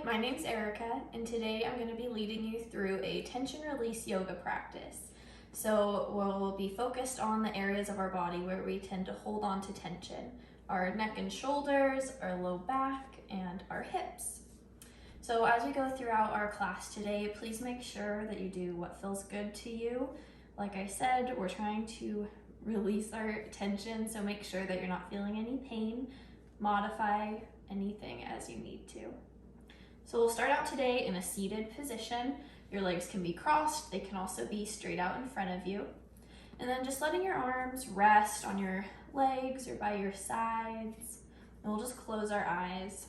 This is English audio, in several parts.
my name's Aarika, and today I'm going to be leading you through a tension release yoga practice. So we'll be focused on the areas of our body where we tend to hold on to tension: our neck and shoulders, our low back, and our hips. So as we go throughout our class today, please make sure that you do what feels good to you. Like I said, we're trying to release our tension, so make sure that you're not feeling any pain. Modify anything as you need to. So we'll start out today in a seated position. Your legs can be crossed, they can also be straight out in front of you. And then just letting your arms rest on your legs or by your sides. And we'll just close our eyes.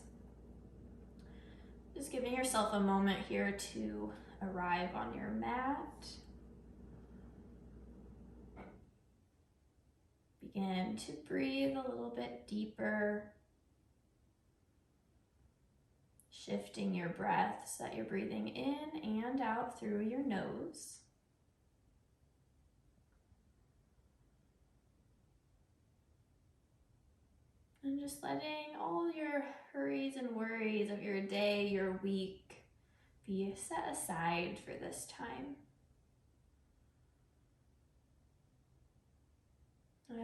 Just giving yourself a moment here to arrive on your mat. Begin to breathe a little bit deeper. Shifting your breath so that you're breathing in and out through your nose. And just letting all your hurries and worries of your day, your week, be set aside for this time.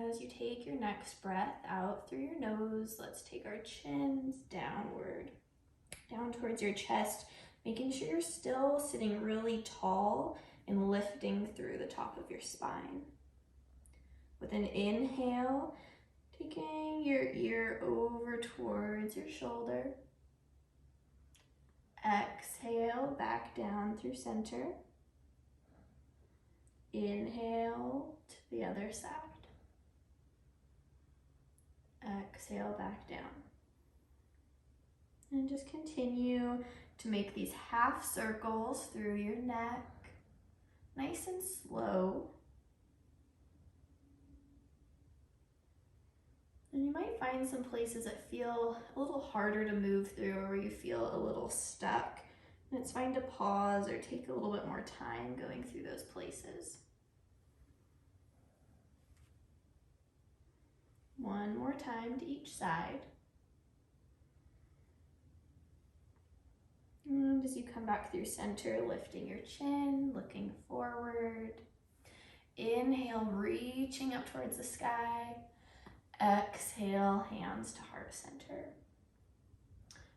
As you take your next breath out through your nose, let's take our chins downward. Down towards your chest, making sure you're still sitting really tall and lifting through the top of your spine. With an inhale, taking your ear over towards your shoulder. Exhale, back down through center. Inhale to the other side. Exhale, back down. And just continue to make these half circles through your neck, nice and slow. And you might find some places that feel a little harder to move through or where you feel a little stuck. And it's fine to pause or take a little bit more time going through those places. One more time to each side. And as you come back through center, lifting your chin, looking forward. Inhale, reaching up towards the sky. Exhale, hands to heart center.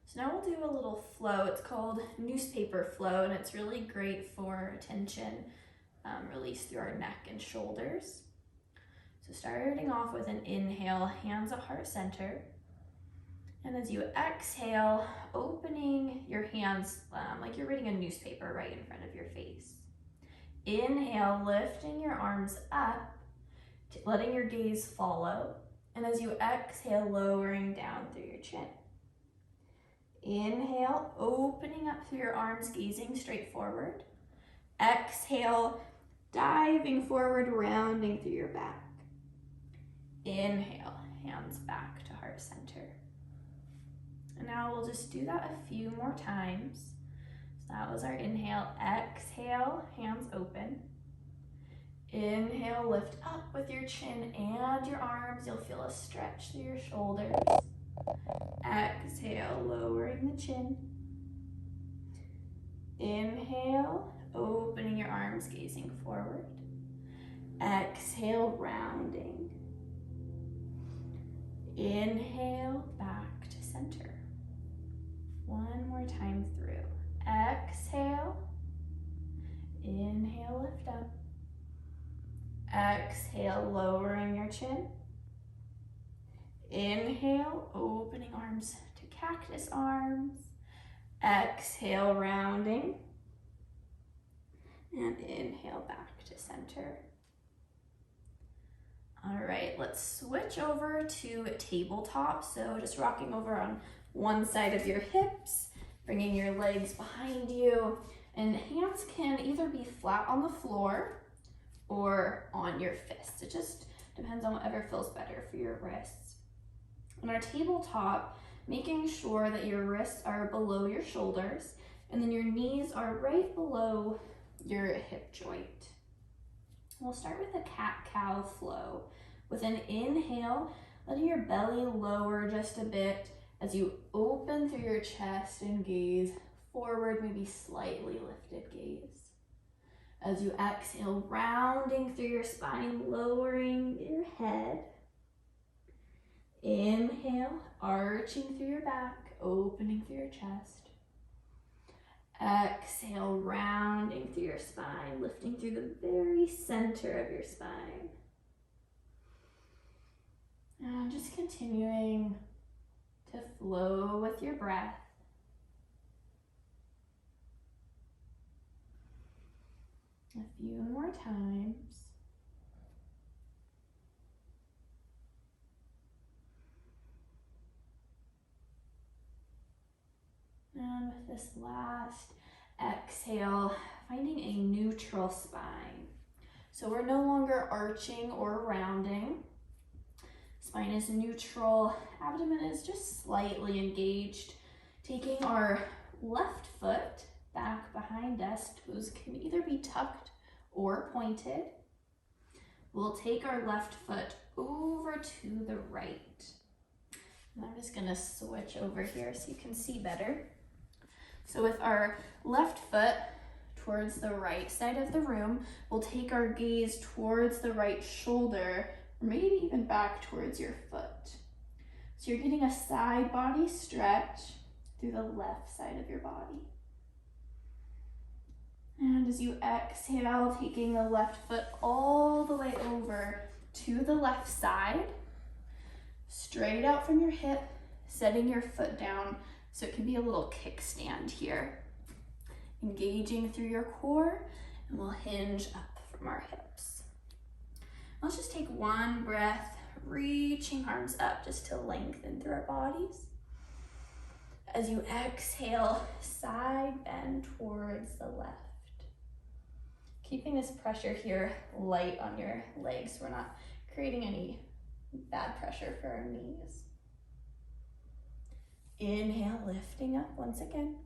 So now we'll do a little flow. It's called newspaper flow, and it's really great for tension release through our neck and shoulders. So starting off with an inhale, hands at heart center. And as you exhale, opening your hands like you're reading a newspaper right in front of your face. Inhale, lifting your arms up, letting your gaze follow. And as you exhale, lowering down through your chin. Inhale, opening up through your arms, gazing straight forward. Exhale, diving forward, rounding through your back. Inhale, hands back to heart center. And now we'll just do that a few more times. So that was our inhale. Exhale, hands open. Inhale, lift up with your chin and your arms. You'll feel a stretch through your shoulders. Exhale, lowering the chin. Inhale, opening your arms, gazing forward. Exhale, rounding. Inhale, back to center. One more time through. Exhale. Inhale, lift up. Exhale, lowering your chin. Inhale, opening arms to cactus arms. Exhale, rounding. And inhale, back to center. All right, let's switch over to tabletop. So just rocking over on one side of your hips, bringing your legs behind you, and hands can either be flat on the floor or on your fists. It just depends on whatever feels better for your wrists. On our tabletop, making sure that your wrists are below your shoulders and then your knees are right below your hip joint. We'll start with a cat-cow flow. With an inhale, letting your belly lower just a bit as you open through your chest and gaze forward, maybe slightly lifted gaze. As you exhale, rounding through your spine, lowering your head. Inhale, arching through your back, opening through your chest. Exhale, rounding through your spine, lifting through the very center of your spine. And just continuing to flow with your breath. A few more times. And with this last exhale, finding a neutral spine. So we're no longer arching or rounding. Spine is neutral, abdomen is just slightly engaged. Taking our left foot back behind us, toes can either be tucked or pointed. We'll take our left foot over to the right. And I'm just gonna switch over here so you can see better. So with our left foot towards the right side of the room, we'll take our gaze towards the right shoulder, or maybe even back towards your foot. So you're getting a side body stretch through the left side of your body. And as you exhale, taking the left foot all the way over to the left side, straight out from your hip, setting your foot down so it can be a little kickstand here. Engaging through your core, and we'll hinge up from our hips. Let's just take one breath, reaching arms up just to lengthen through our bodies. As you exhale, side bend towards the left. Keeping this pressure here light on your legs so we're not creating any bad pressure for our knees. Inhale, lifting up once again.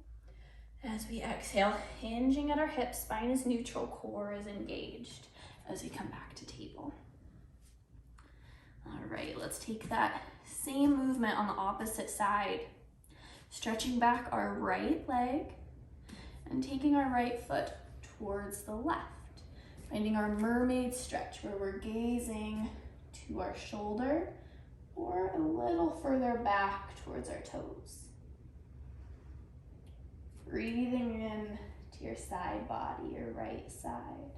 As we exhale, hinging at our hips, spine is neutral, core is engaged as we come back to table. All right, let's take that same movement on the opposite side. Stretching back our right leg and taking our right foot towards the left. Finding our mermaid stretch where we're gazing to our shoulder or a little further back towards our toes. Breathing in to your side body, your right side.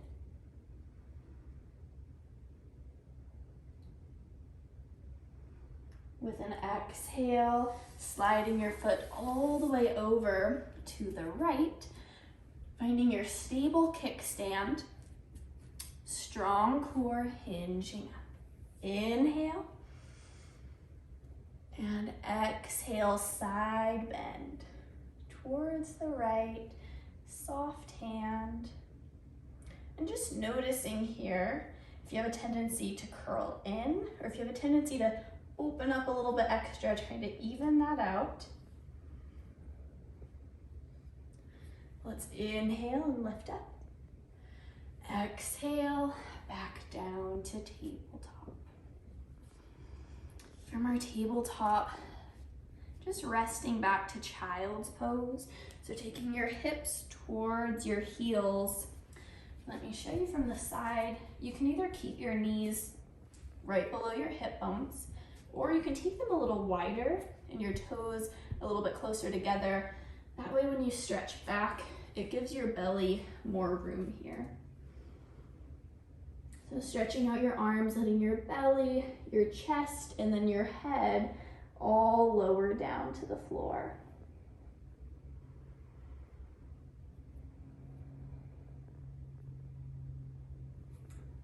With an exhale, sliding your foot all the way over to the right, finding your stable kickstand, strong core hinging up. Inhale, and exhale, side bend towards the right, soft hand. And just noticing here, if you have a tendency to curl in, or if you have a tendency to open up a little bit extra, trying to even that out. Let's inhale and lift up. Exhale, back down to tabletop. From our tabletop, just resting back to child's pose. So taking your hips towards your heels. Let me show you from the side. You can either keep your knees right below your hip bones, or you can take them a little wider and your toes a little bit closer together. That way when you stretch back, it gives your belly more room here. So stretching out your arms, letting your belly, your chest, and then your head all lower down to the floor.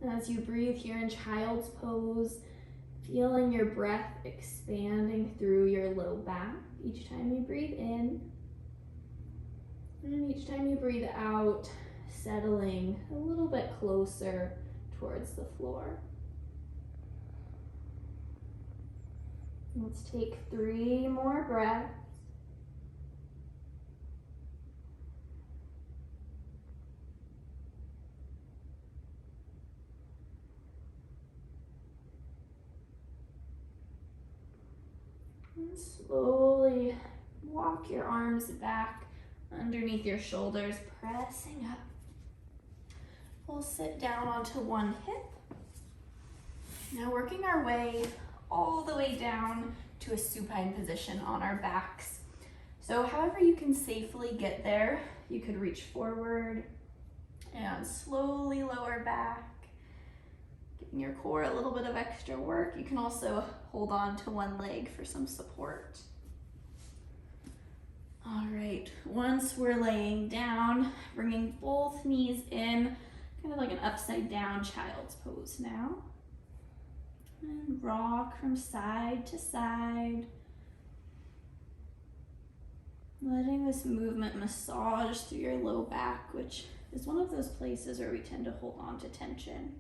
As you breathe here in child's pose, feeling your breath expanding through your low back each time you breathe in. And each time you breathe out, settling a little bit closer towards the floor. Let's take 3 more breaths. And slowly walk your arms back underneath your shoulders, pressing up. We'll sit down onto one hip. Now working our way all the way down to a supine position on our backs. So however you can safely get there, you could reach forward and slowly lower back, giving your core a little bit of extra work. You can also hold on to one leg for some support. All right, once we're laying down, bringing both knees in, kind of like an upside down child's pose now. And rock from side to side. Letting this movement massage through your low back, which is one of those places where we tend to hold on to tension.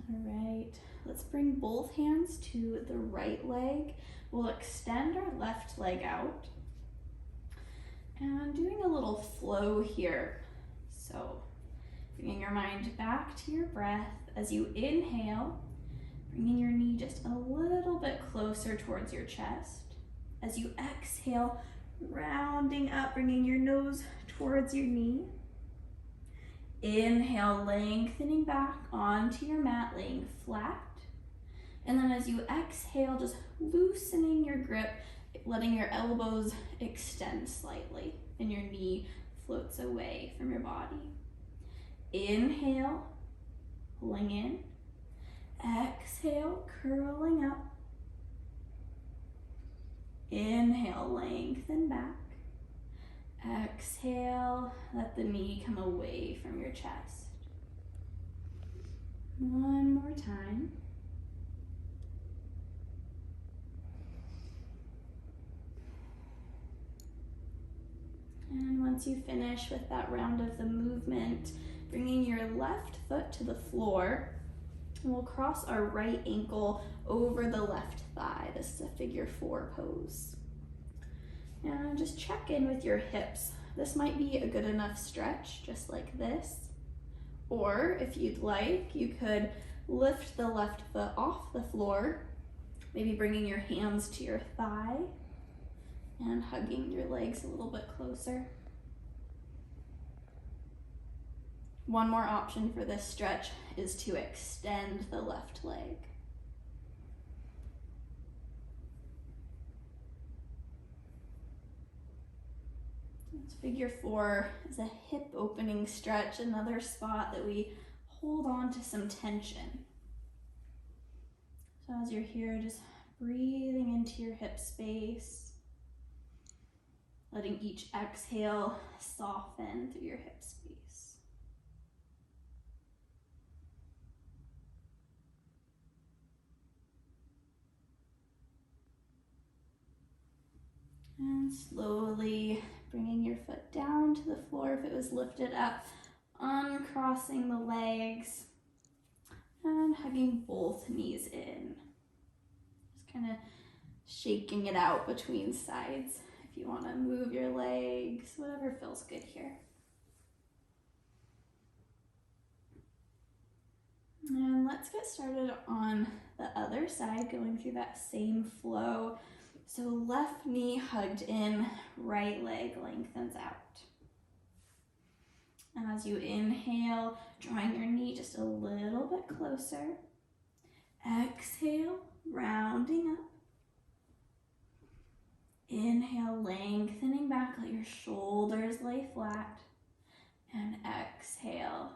All right, let's bring both hands to the right leg. We'll extend our left leg out. And doing a little flow here. So bringing your mind back to your breath as you inhale, bringing your knee just a little bit closer towards your chest. As you exhale, rounding up, bringing your nose towards your knee. Inhale, lengthening back onto your mat, laying flat. And then as you exhale, just loosening your grip, letting your elbows extend slightly and your knee floats away from your body. Inhale, pulling in. Exhale, curling up. Inhale, lengthen back. Exhale, let the knee come away from your chest. One more time. And once you finish with that round of the movement, bringing your left foot to the floor, and we'll cross our right ankle over the left thigh. This is a figure 4 pose. And just check in with your hips. This might be a good enough stretch, just like this. Or if you'd like, you could lift the left foot off the floor, maybe bringing your hands to your thigh and hugging your legs a little bit closer. One more option for this stretch is to extend the left leg. Figure 4 is a hip opening stretch, another spot that we hold on to some tension. So as you're here, just breathing into your hip space, letting each exhale soften through your hip space. And slowly bringing your foot down to the floor if it was lifted up, uncrossing the legs, and hugging both knees in. Just kind of shaking it out between sides if you want to move your legs, whatever feels good here. And let's get started on the other side, going through that same flow. So left knee hugged in, right leg lengthens out. And as you inhale, drawing your knee just a little bit closer. Exhale, rounding up. Inhale, lengthening back, let your shoulders lay flat. And exhale,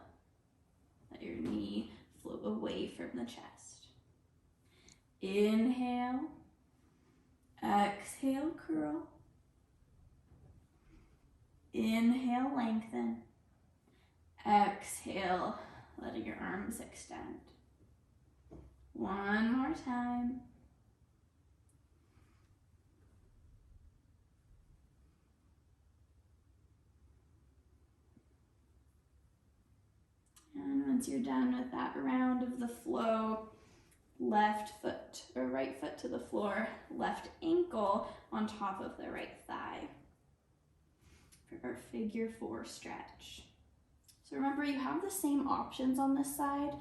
let your knee float away from the chest. Inhale. Exhale, curl. Inhale, lengthen. Exhale, letting your arms extend. One more time. And once you're done with that round of the flow, left foot or right foot to the floor, left ankle on top of the right thigh for our figure 4 stretch. So remember, you have the same options on this side.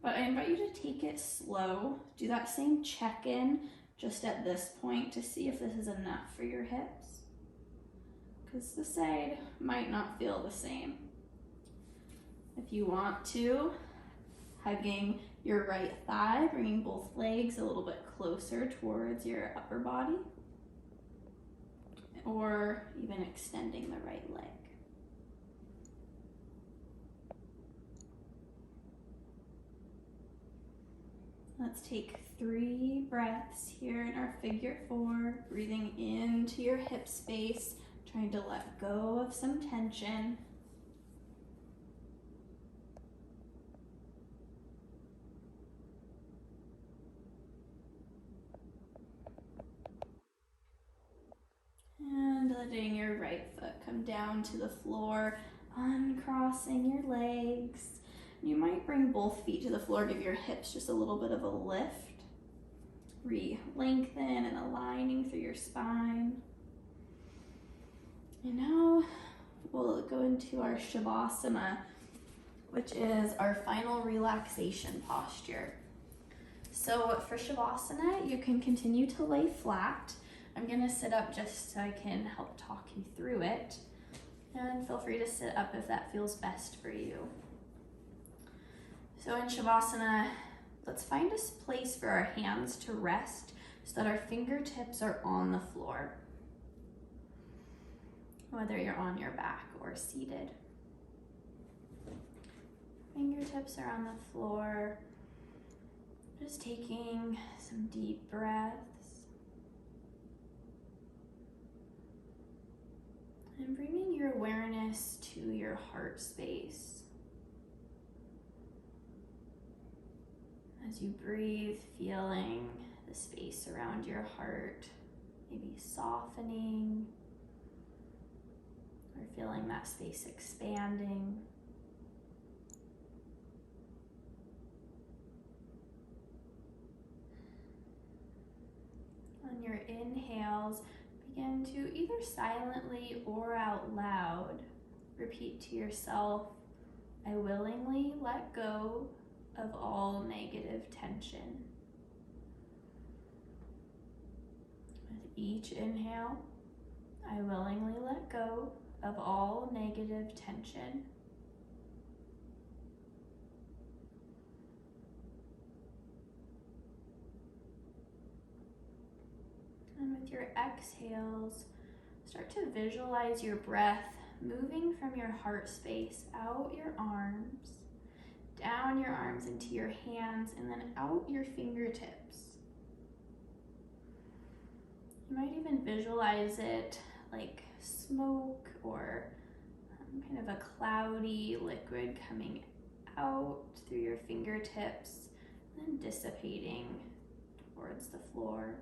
But I invite you to take it slow. Do that same check-in just at this point to see if this is enough for your hips, because the side might not feel the same. If you want to, hugging your right thigh, bringing both legs a little bit closer towards your upper body, or even extending the right leg. Let's take 3 breaths here in our figure 4, breathing into your hip space, trying to let go of some tension. And letting your right foot come down to the floor, uncrossing your legs. You might bring both feet to the floor, give your hips just a little bit of a lift. Re-lengthen and aligning through your spine. And now we'll go into our Shavasana, which is our final relaxation posture. So for Shavasana, you can continue to lay flat. I'm gonna sit up just so I can help talk you through it. And feel free to sit up if that feels best for you. So in Shavasana, let's find a place for our hands to rest so that our fingertips are on the floor, whether you're on your back or seated. Fingertips are on the floor. Just taking some deep breaths. And bringing your awareness to your heart space. As you breathe, feeling the space around your heart, maybe softening, or feeling that space expanding. On your inhales, begin to either silently or out loud repeat to yourself, I willingly let go of all negative tension. With each inhale, I willingly let go of all negative tension. And with your exhales, start to visualize your breath moving from your heart space out your arms, down your arms into your hands, and then out your fingertips. You might even visualize it like smoke or kind of a cloudy liquid coming out through your fingertips and then dissipating towards the floor.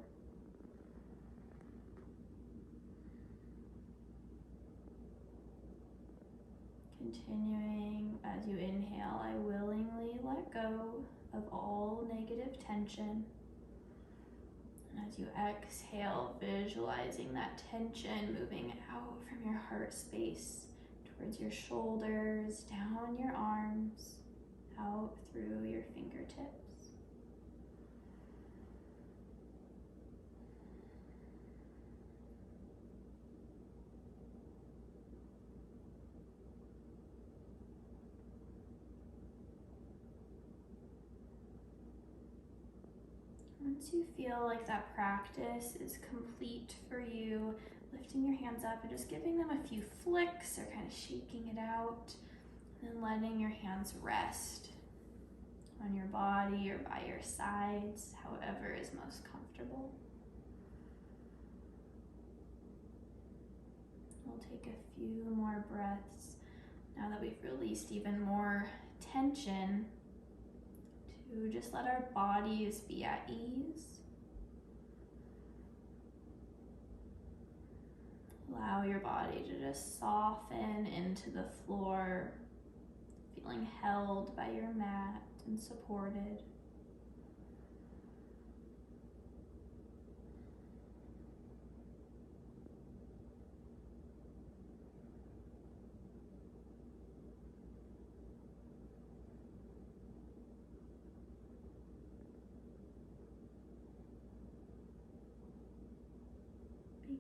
Continuing as you inhale, I willingly let go of all negative tension. And as you exhale, visualizing that tension moving out from your heart space towards your shoulders, down your arms, out through your fingertips. Once you feel like that practice is complete for you, lifting your hands up and just giving them a few flicks or kind of shaking it out, and then letting your hands rest on your body or by your sides, however is most comfortable. We'll take a few more breaths now that we've released even more tension, to just let our bodies be at ease. Allow your body to just soften into the floor, feeling held by your mat and supported.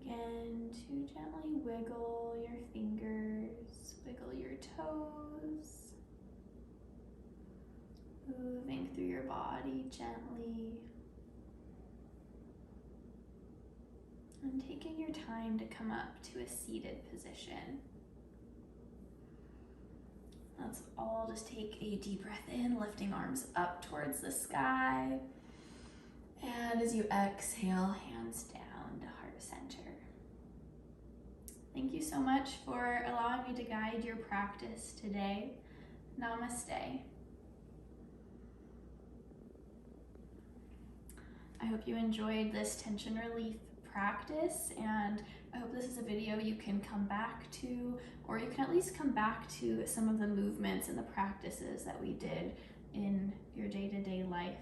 Begin to gently wiggle your fingers, wiggle your toes, moving through your body gently, and taking your time to come up to a seated position. Let's all just take a deep breath in, lifting arms up towards the sky. And as you exhale, hands down to heart center. Thank you so much for allowing me to guide your practice today. Namaste. I hope you enjoyed this tension relief practice, and I hope this is a video you can come back to, or you can at least come back to some of the movements and the practices that we did in your day-to-day life.